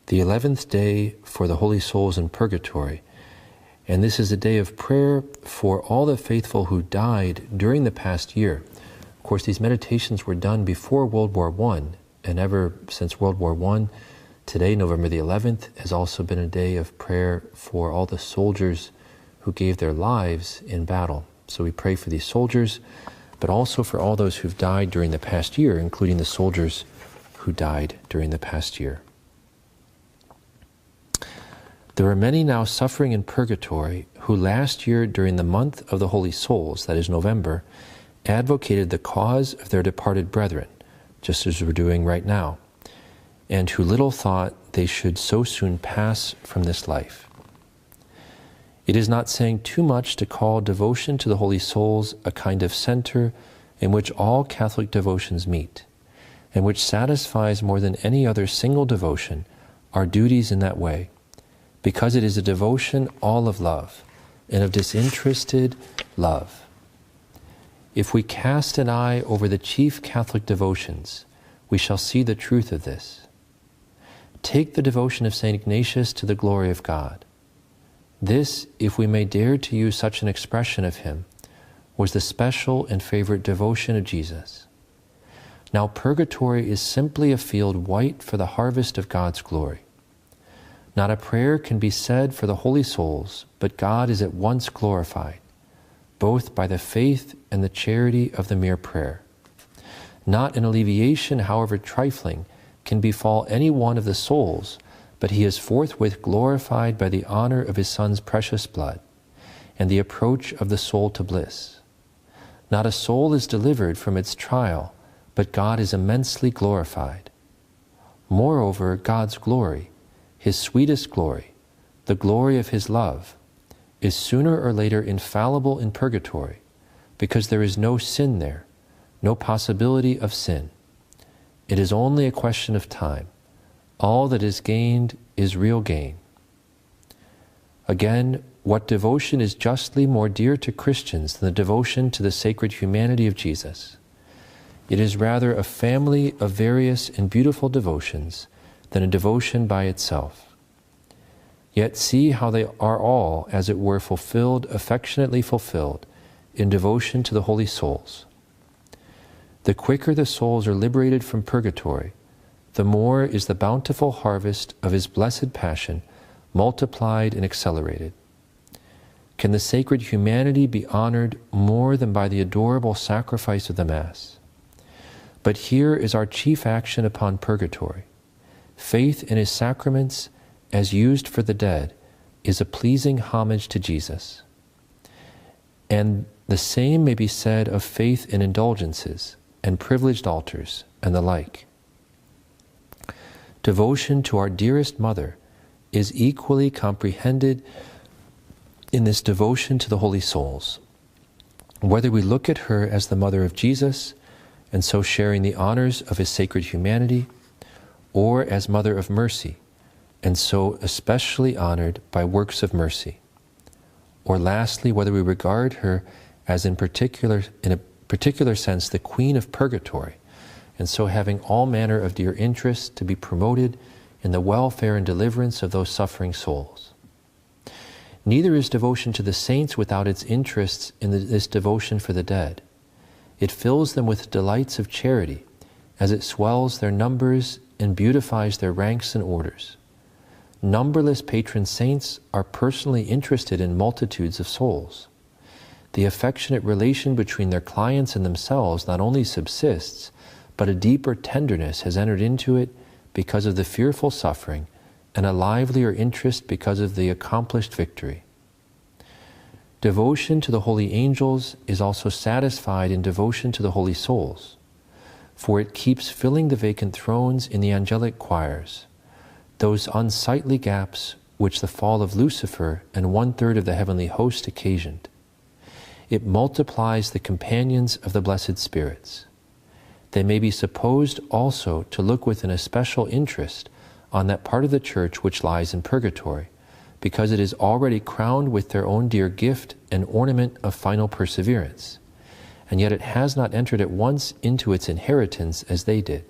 the 11th day for the holy souls in Purgatory, and this is a day of prayer for all the faithful who died during the past year. Of course, these meditations were done before World War I, and ever since World War I, today, November the 11th, has also been a day of prayer for all the soldiers who gave their lives in battle. So we pray for these soldiers, but also for all those who've died during the past year, including the soldiers who died during the past year. There are many now suffering in purgatory who last year during the month of the Holy Souls, that is November, advocated the cause of their departed brethren, just as we're doing right now, and who little thought they should so soon pass from this life. It is not saying too much to call devotion to the Holy Souls a kind of center in which all Catholic devotions meet, and which satisfies more than any other single devotion our duties in that way, because it is a devotion all of love, and of disinterested love. If we cast an eye over the chief Catholic devotions, we shall see the truth of this. Take the devotion of St. Ignatius to the glory of God. This, if we may dare to use such an expression of him, was the special and favorite devotion of Jesus. Now purgatory is simply a field white for the harvest of God's glory. Not a prayer can be said for the holy souls, but God is at once glorified, both by the faith and the charity of the mere prayer. Not an alleviation, however trifling, can befall any one of the souls, but he is forthwith glorified by the honor of his Son's precious blood, and the approach of the soul to bliss. Not a soul is delivered from its trial, but God is immensely glorified. Moreover, God's glory, his sweetest glory, the glory of his love, is sooner or later infallible in purgatory, because there is no sin there, no possibility of sin. It is only a question of time. All that is gained is real gain. Again, what devotion is justly more dear to Christians than the devotion to the sacred humanity of Jesus? It is rather a family of various and beautiful devotions than a devotion by itself. Yet see how they are all, as it were, fulfilled, affectionately fulfilled, in devotion to the holy souls. The quicker the souls are liberated from purgatory, the more is the bountiful harvest of his blessed passion multiplied and accelerated. Can the sacred humanity be honored more than by the adorable sacrifice of the Mass? But here is our chief action upon purgatory. Faith in his sacraments, as used for the dead, is a pleasing homage to Jesus. And the same may be said of faith in indulgences and privileged altars and the like. Devotion to our dearest Mother is equally comprehended in this devotion to the holy souls. Whether we look at her as the Mother of Jesus, and so sharing the honors of his sacred humanity, or as Mother of Mercy, and so especially honored by works of mercy. Or lastly, whether we regard her as in a particular sense the Queen of Purgatory, and so having all manner of dear interests to be promoted in the welfare and deliverance of those suffering souls. Neither is devotion to the saints without its interests in this devotion for the dead. It fills them with delights of charity, as it swells their numbers and beautifies their ranks and orders. Numberless patron saints are personally interested in multitudes of souls. The affectionate relation between their clients and themselves not only subsists, but a deeper tenderness has entered into it because of the fearful suffering, and a livelier interest because of the accomplished victory. Devotion to the holy angels is also satisfied in devotion to the holy souls, for it keeps filling the vacant thrones in the angelic choirs, those unsightly gaps which the fall of Lucifer and 1/3 of the heavenly host occasioned. It multiplies the companions of the blessed spirits. They may be supposed also to look with an especial interest on that part of the Church which lies in purgatory, because it is already crowned with their own dear gift and ornament of final perseverance, and yet it has not entered at once into its inheritance as they did.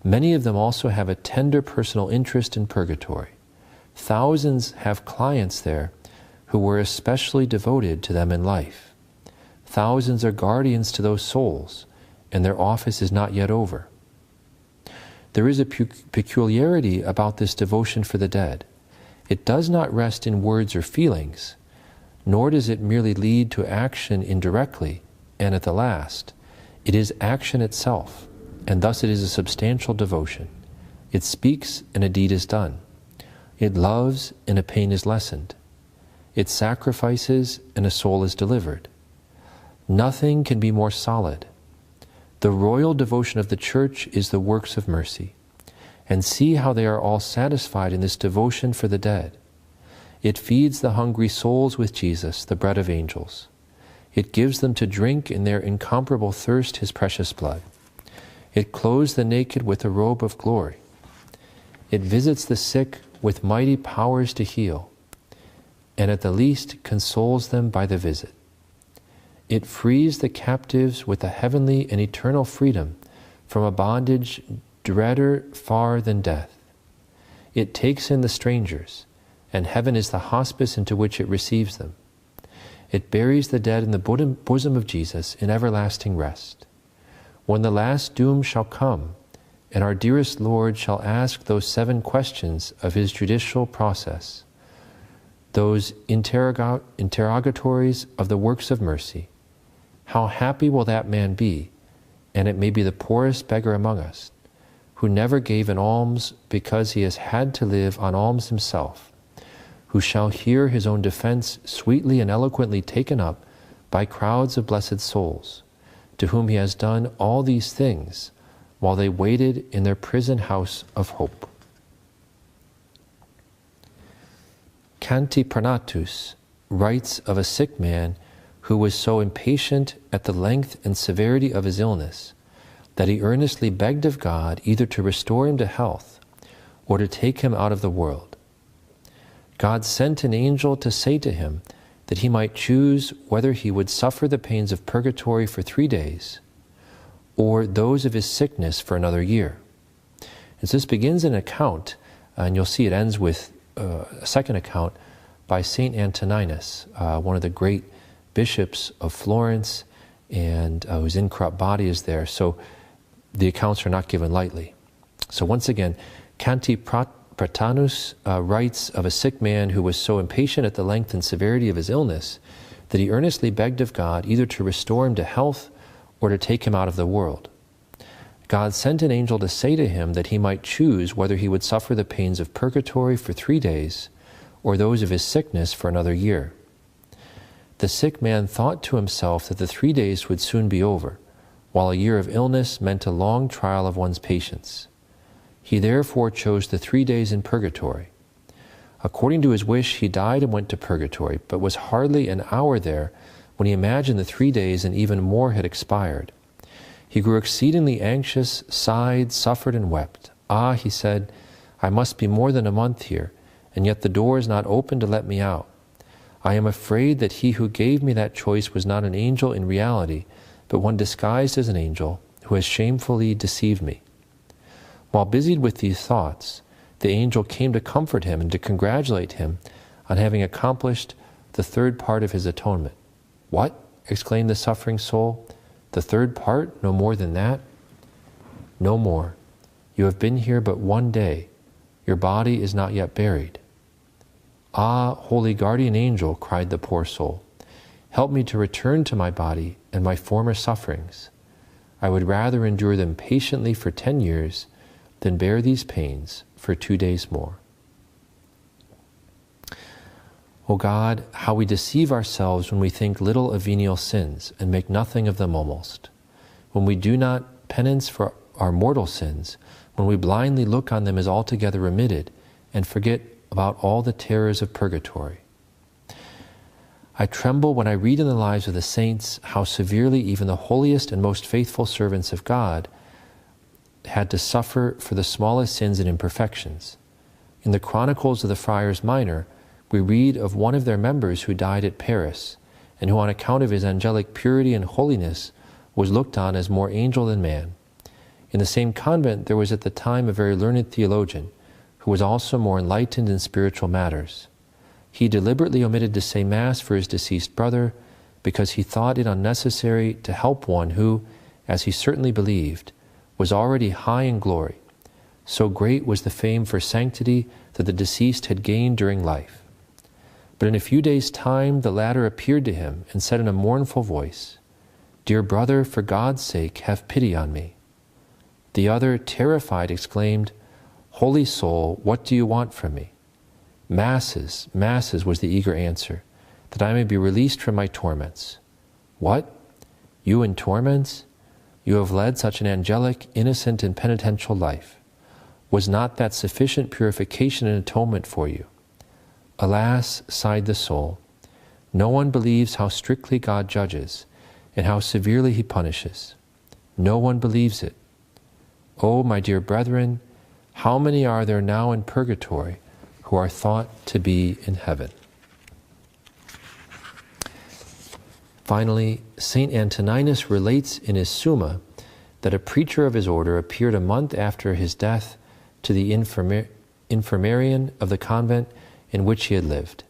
Many of them also have a tender personal interest in purgatory. Thousands have clients there who were especially devoted to them in life. Thousands are guardians to those souls, and their office is not yet over. There is a peculiarity about this devotion for the dead. It does not rest in words or feelings, nor does it merely lead to action indirectly, and at the last. It is action itself, and thus it is a substantial devotion. It speaks, and a deed is done. It loves, and a pain is lessened. It sacrifices, and a soul is delivered. Nothing can be more solid. The royal devotion of the Church is the works of mercy. And see how they are all satisfied in this devotion for the dead. It feeds the hungry souls with Jesus, the bread of angels. It gives them to drink in their incomparable thirst His precious blood. It clothes the naked with a robe of glory. It visits the sick with mighty powers to heal, and at the least consoles them by the visit. It frees the captives with a heavenly and eternal freedom from a bondage dreader far than death. It takes in the strangers, and heaven is the hospice into which it receives them. It buries the dead in the bosom of Jesus in everlasting rest. When the last doom shall come, and our dearest Lord shall ask those 7 questions of His judicial process, those interrogatories of the works of mercy, how happy will that man be, and it may be the poorest beggar among us, who never gave an alms because he has had to live on alms himself, who shall hear his own defense sweetly and eloquently taken up by crowds of blessed souls, to whom he has done all these things while they waited in their prison house of hope. Canti Pranatus writes of a sick man who was so impatient at the length and severity of his illness that he earnestly begged of God either to restore him to health or to take him out of the world. God sent an angel to say to him that he might choose whether he would suffer the pains of purgatory for 3 days or those of his sickness for another year. And so this begins an account, and you'll see it ends with a second account by St. Antoninus, one of the great bishops of Florence, and whose incorrupt body is there. So the accounts are not given lightly. So once again, Canti Pratanus writes of a sick man who was so impatient at the length and severity of his illness that he earnestly begged of God either to restore him to health or to take him out of the world. God sent an angel to say to him that he might choose whether he would suffer the pains of purgatory for 3 days or those of his sickness for another year. The sick man thought to himself that the 3 days would soon be over, while a year of illness meant a long trial of one's patience. He therefore chose the 3 days in purgatory. According to his wish, he died and went to purgatory, but was hardly an hour there when he imagined the 3 days and even more had expired. He grew exceedingly anxious, sighed, suffered, and wept. "Ah," he said, "I must be more than a month here, and yet the door is not open to let me out. I am afraid that he who gave me that choice was not an angel in reality, but one disguised as an angel, who has shamefully deceived me." While busied with these thoughts, the angel came to comfort him and to congratulate him on having accomplished the 3rd part of his atonement. "What?" exclaimed the suffering soul. "The 3rd part? No more than that?" "No more. You have been here but 1 day. Your body is not yet buried." "Ah, holy guardian angel," cried the poor soul, "help me to return to my body and my former sufferings. I would rather endure them patiently for 10 years than bear these pains for 2 days more." O God, how we deceive ourselves when we think little of venial sins and make nothing of them almost. When we do not penance for our mortal sins, when we blindly look on them as altogether remitted and forget about all the terrors of purgatory. I tremble when I read in the lives of the saints how severely even the holiest and most faithful servants of God had to suffer for the smallest sins and imperfections. In the Chronicles of the Friars Minor, we read of one of their members who died at Paris, and who on account of his angelic purity and holiness was looked on as more angel than man. In the same convent there was at the time a very learned theologian, who was also more enlightened in spiritual matters. He deliberately omitted to say Mass for his deceased brother, because he thought it unnecessary to help one who, as he certainly believed, was already high in glory. So great was the fame for sanctity that the deceased had gained during life. But in a few days' time the latter appeared to him and said in a mournful voice, "Dear brother, for God's sake, have pity on me." The other, terrified, exclaimed, "Holy soul, what do you want from me?" "Masses, masses," was the eager answer, "that I may be released from my torments." "What? You in torments? You have led such an angelic, innocent, and penitential life. Was not that sufficient purification and atonement for you?" "Alas," sighed the soul, "no one believes how strictly God judges and how severely he punishes. No one believes it. Oh, my dear brethren, how many are there now in purgatory who are thought to be in heaven?" Finally, St. Antoninus relates in his Summa that a preacher of his order appeared a month after his death to the infirmarian of the convent in which he had lived,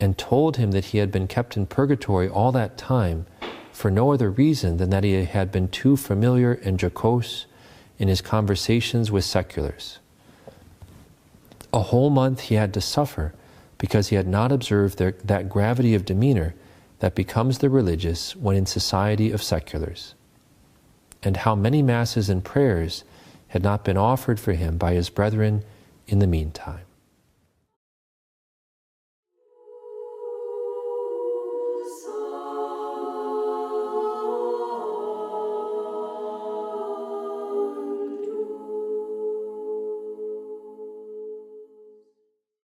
and told him that he had been kept in purgatory all that time for no other reason than that he had been too familiar and jocose in his conversations with seculars. A whole month he had to suffer because he had not observed that gravity of demeanor that becomes the religious when in society of seculars. And how many masses and prayers had not been offered for him by his brethren in the meantime.